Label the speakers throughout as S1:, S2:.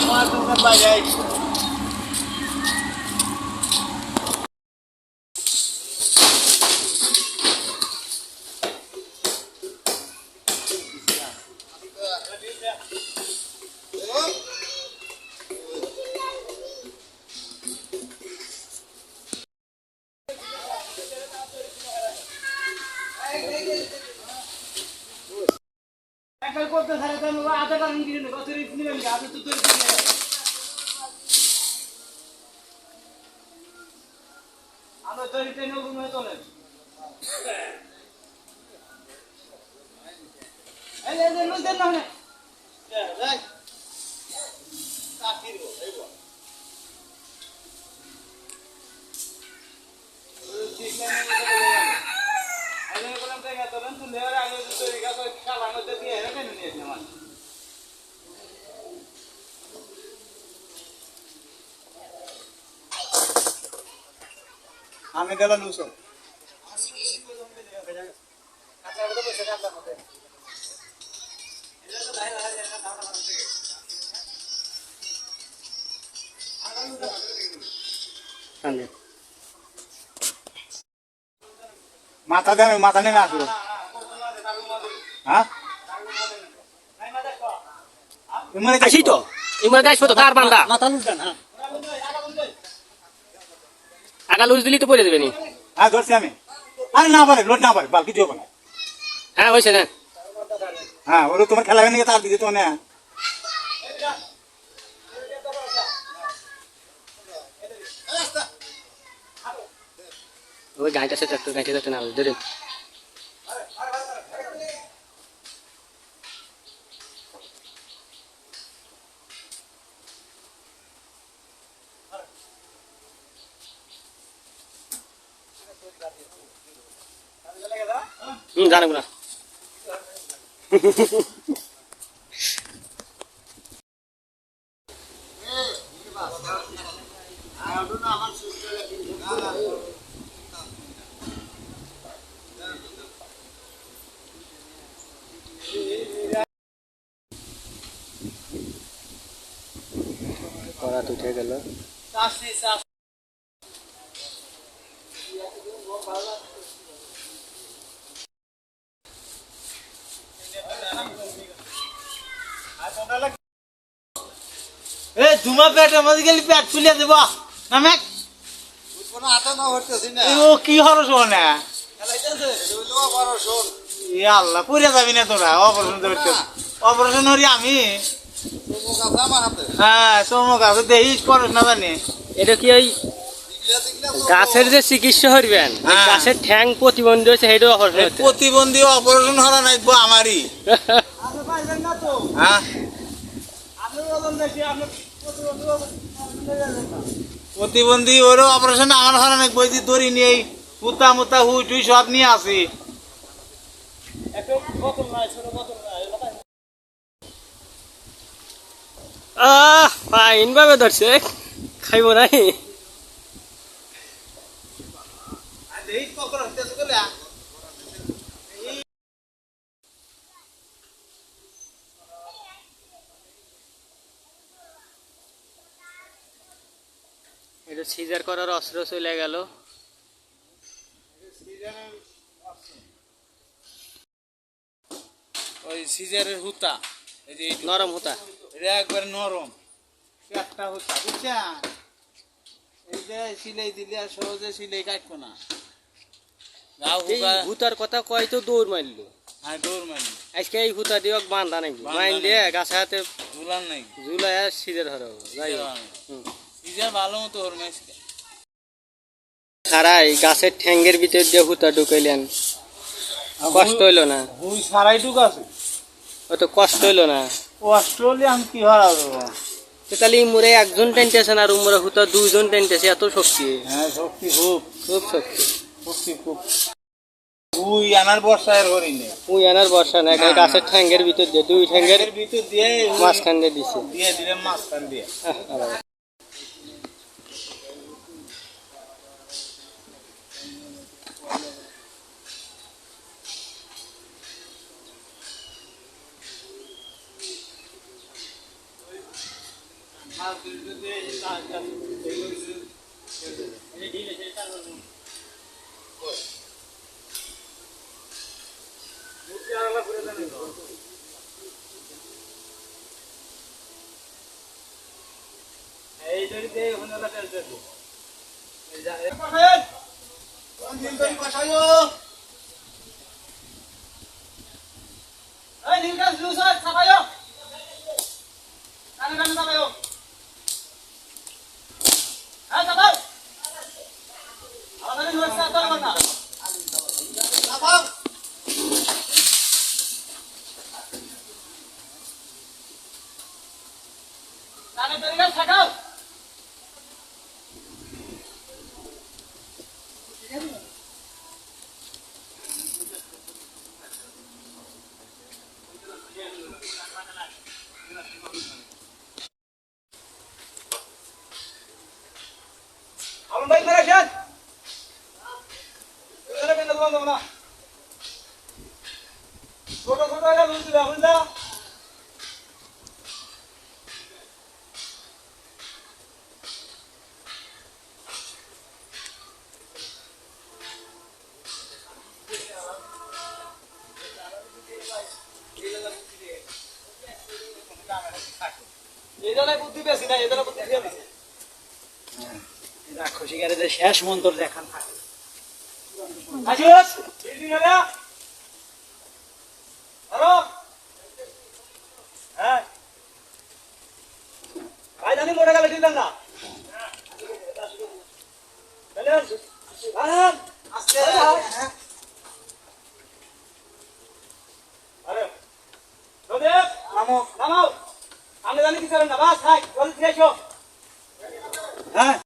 S1: আমার দোকান বাইরে করতে থাকে আধা টাকা নিয়ে কত নিবেন আধা তো তৈরি আমরা তৈরি ট্রেনে ঘুমিয়ে চলেন আমি গেল লুসো মাথা দেন মাথা নেমে আসলো হ্যাঁ
S2: আসি তো ইমরা গাইছ তো তার বান্দা
S1: মাথা লুস দেন হ্যাঁ
S2: আগা লুজ দিলি তো পড়ে যাবে নি
S1: হ্যাঁ ধরছি আমি আরে না পারে লোড না পারে বাল কিছু হবে না
S2: হ্যাঁ হইছে না
S1: হ্যাঁ ওরা তোমার খেলা নিয়ে তার দিকে তো না
S2: ওই গাইটা সে ট্রাক্টর গাইতে যাচ্ছে না ধরে জানো না করাত উঠে গেল
S1: এ ধুমা পেটের মধ্যে গেলি পেট ফুলিয়ে দেব না ম্যাক কোনো আটা না হরতেছি না ও কি হরস না এ আল্লাহ পুরে যাবি না তোরা অপারেশন করতে অপারেশন হরি আমি হ্যাঁ চমক আছে দেখিস করস না জানি
S2: এটা কি ওই গাছের যে চিকিৎসা হইবেন গাছের ঠ্যাং প্রতিবন্ধী হয়েছে সেইটাও অপারেশন
S1: প্রতিবন্ধী অপারেশন হরা নাই আমারই হ্যাঁ প্রতিবন্ধী ওরও অপারেশন আমার হরা নাই বইছি ধরি নিয়ে পুতা মুতা হুই টুই সব নিয়ে আসি
S2: ফাইন ভাবে ধরছে খাইব নাই এটা সিজার করার অস্ত্র চলে গেল
S1: ওই সিজারের হুতা এই যে
S2: নরম হুতা
S1: এটা একবার নরম একটা হুতা বুঝছেন এই যে সিলাই দিলে আর সহজে সিলাই কাটবো না
S2: হুতার কথা কয় তো দৌড় মারলো
S1: হ্যাঁ দৌড় মারলি
S2: আজকে এই হুতা দিয়ে বান্ধা নাই মাইন দিয়ে গাছে হাতে
S1: ঝুলান নাই
S2: ঝুলাই সিজে ধরো
S1: সিজার ভালো মতো ওর মেসকে
S2: খারাই গাছের ঠ্যাঙ্গের ভিতর দিয়ে হুতা ঢুকাইলেন কষ্ট হইলো না
S1: হুই সারাই টুক আছে
S2: অত কষ্ট হইলো না
S1: অস্ট্রেলিয়ান কি হারাবো
S2: তাহলে ইমুরে একজন টেনটেছে আর উমরে হুতা দুইজন টেনটেছে এত শক্তি
S1: হ্যাঁ শক্তি খুব
S2: খুব শক্তি
S1: শক্তি খুব হুই আনার বর্ষায় হরিণে
S2: উই আনার বর্ষা না গাছের ঠ্যাঙ্গের ভিতর দিয়ে দুই ঠ্যাঙ্গের
S1: ভিতর দিয়ে
S2: মাঝখান দিয়ে দিছে
S1: দিয়ে দিলে মাঝখান দিয়ে এই দড়িতে ওখানে লাগা ভাই করে যান এখানে কেন বন্ধ না ছোট ছোট এটা লুজ দিবা বুঝলা এজন্য বুদ্ধি বেশি না এজন্য বুদ্ধি দিয়ে দিছে খুশিগারে শেষ মন্তর দেখান থাকে আজিস এদিকে গেলা আরো হ্যাঁ ভাই জানি মোটা গেলে দিলেন না চলেন আরে আস্তে আরে রোদেব নামো নামো আমি জানি কি করেন না বাস হাই জলদি ফিরে এসো হ্যাঁ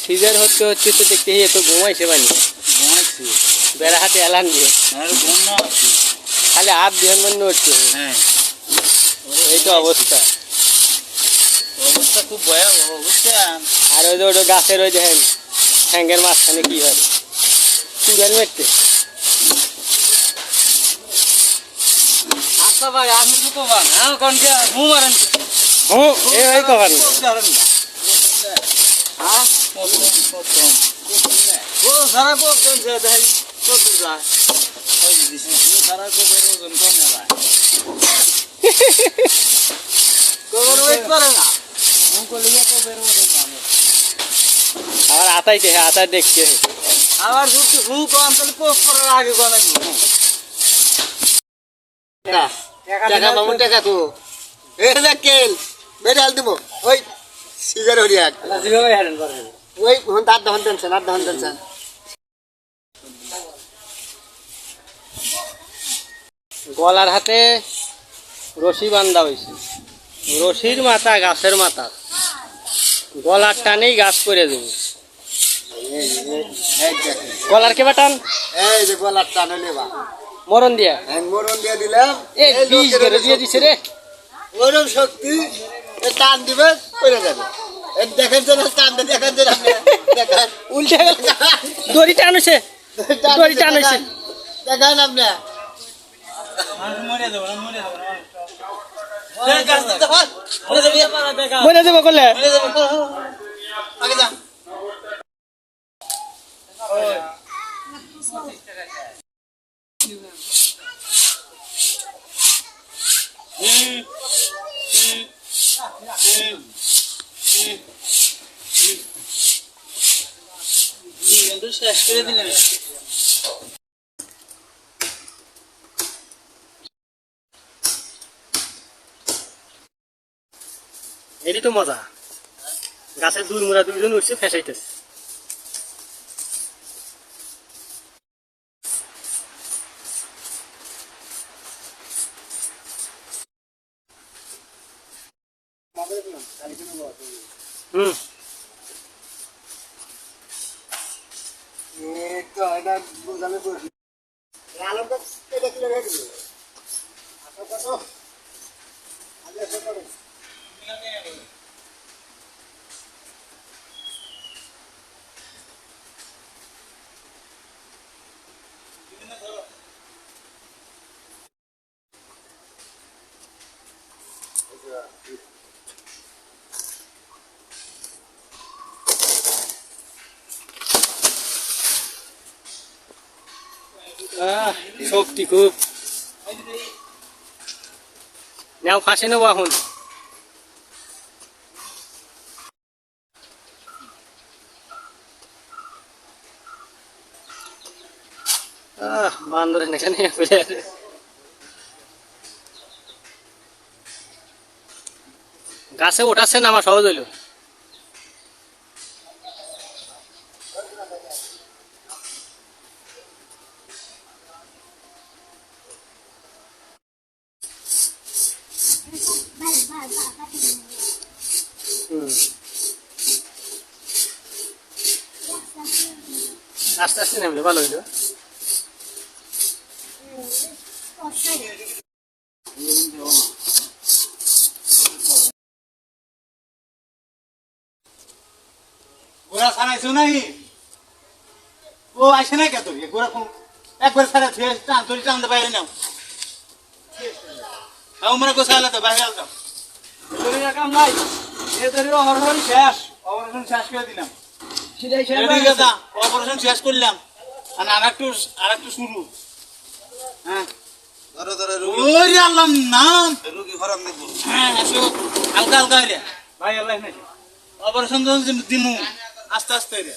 S2: সিজার হচ্ছে হচ্ছে তো দেখতে তো ঘুমাইছে বানি
S1: ঘুমাইছি
S2: বেড়া হাতে এলান দিয়ে
S1: আর ঘুম না আছে
S2: খালি হাত দিয়ে মন নড়ছে
S1: হ্যাঁ
S2: এই তো অবস্থা
S1: অবস্থা খুব ভয়াবহ বুঝছেন
S2: আর ওই যে ওটা গাছের ওই দেখেন ঠ্যাঙ্গের মাঝখানে কি হয় চুড়াল মেটতে
S1: আচ্ছা ভাই আমি তো কমান হ্যাঁ কোন কে ঘুম মারেন
S2: ও এই কবার না
S1: ধরেন না হ্যাঁ ও সারা কো কোন যে দেই কত যায় ওই দিছি সারা কো বের ওজন কোন না ভাই কোন ওয়েট করে না মুখ লিয়া কো বের ওজন না
S2: আর আতাইতে হ্যাঁ আতাই দেখছে
S1: আবার যদি হুক অন্তত পোস্ট করার আগে কোন
S3: টাকা মামু টাকা তো এ কেল মেডাল দিব ওই সিগার হরিয়া
S2: যেভাবে হ্যান্ডেল করে
S3: ওই হন দাঁত দহন টেনশন আর দহন টেনশন
S2: গলার হাতে রশি বান্ধা হয়েছে রশির মাথা গাছের মাথা গলার টানেই গাছ করে দেবে গলার কে বাটান
S3: এই যে গলার টান হলে বা
S2: মরণ দিয়া
S3: মরণ দিয়ে দিলাম
S2: এই বিষ করে দিয়ে দিছে রে
S3: ওরম শক্তি এ টান দিবে করে যাবে এই দেখেন যে না টান দিয়ে দেখেন যে না দেখেন
S2: উল্টে গেল দড়ি টানুছে দড়ি টানুছে
S3: দেখেন আপনি
S1: মরে দেব না মরে দেব না গাছ দিতে পার মরে দেব
S2: মরে দেবো করলে
S1: মরে দেব আগে যা শেষ করে দিলেন
S2: এটি তো মজা গাছের দুই মোড়া দুইজন উঠছে ফেসাইতেছে হুম
S3: এই তো এটা বোঝালে বলি আলম তো এটা কি রেখে দিল কত আগে এসে করো
S2: শক্তি খুব। নাও ফাঁসে নেবো এখন। বান্দরের এখানে ফেলে আছে। গাছে ওঠাচ্ছে না, আমার সহজ হইলো। আস্তে আস্তে নামলে ভালো হইলো।
S1: গোড়া ছাড়াইছো নাই? ও আসে নাই কত গোড়া একবার ছাড়া ছুঁয়ে টান ধরে টানতে বাইরে নাও। মনে গোসা আলাদা বাইরে আলাদা কাম নাই। অপারেশন শেষ, অপারেশন শেষ করে দিলাম। অপারেশন শেষ করলাম আর আরেকটু শুরু। হ্যাঁ ওই আল্লাহ নাম রোগী ভরাম দেব। হ্যাঁ আসো হালকা হালকা হইলে ভাই আল্লাহ নাই অপারেশন দিমু আস্তে আস্তে রে।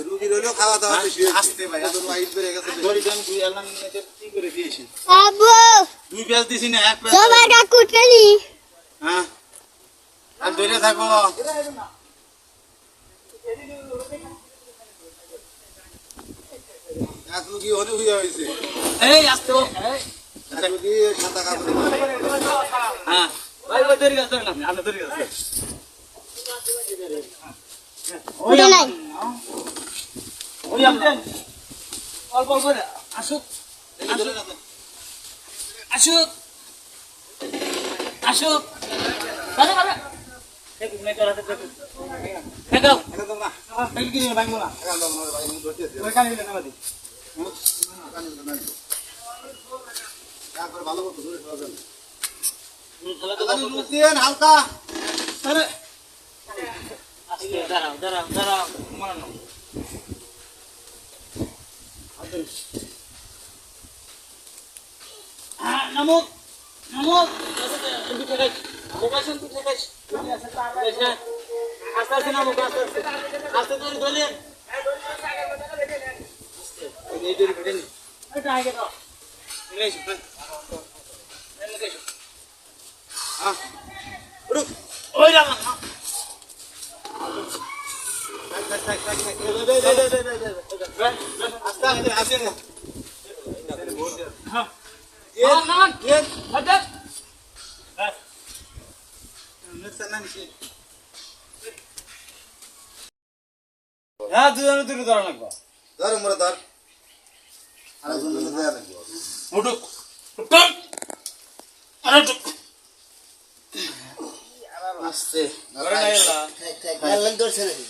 S1: রোগীর হলো খাওয়া দাওয়া বেশি আস্তে ভাই ওয়াইট বেড়ে গেছে। ধরি দেন দুই আল্লাহ নিয়ে কি করে দিয়েছি আব্বু দুই পেঁয়াজ দিছি না এক পেঁয়াজ সবাইটা কুটলি। হ্যাঁ আর ধরে থাকো। এক রোগী হলে হইয়া হইছে। এই আস্তে এই রোগী সাদা কাপড়। হ্যাঁ ভাই ওই ধরে গেছে না আপনি ধরে গেছে। ওই নাই ওই আমতেন অল্প অল্প আসুক আসুক আসুক ভালো ভালো এই ঘুমে করাতে দেখো দেখো একদম না এই কি ভাই মোলা একদম না ভাই আমি ধরতে ওই কানে না মাদি কানে না তারপর ভালো মতো ধরে খাবেন। ভালো তো লুটিয়েন হালকা। আরে আস্তে দাঁড়াও দাঁড়াও দাঁড়াও মানো নামো নামো আস্তে আস্তে নামো আস্তে আস্তে আস্তে ধরে ধরলেন ওই রাম আস্তে আসে না হ্যাঁ দুজনে তুই ধরা লাগবো ধর মোরা ধর আর দুজনে দেয়া লাগবো মুটুক টুক আরে টুক আস্তে ধরে নাই আল্লাহ আল্লাহ ধরছে নাকি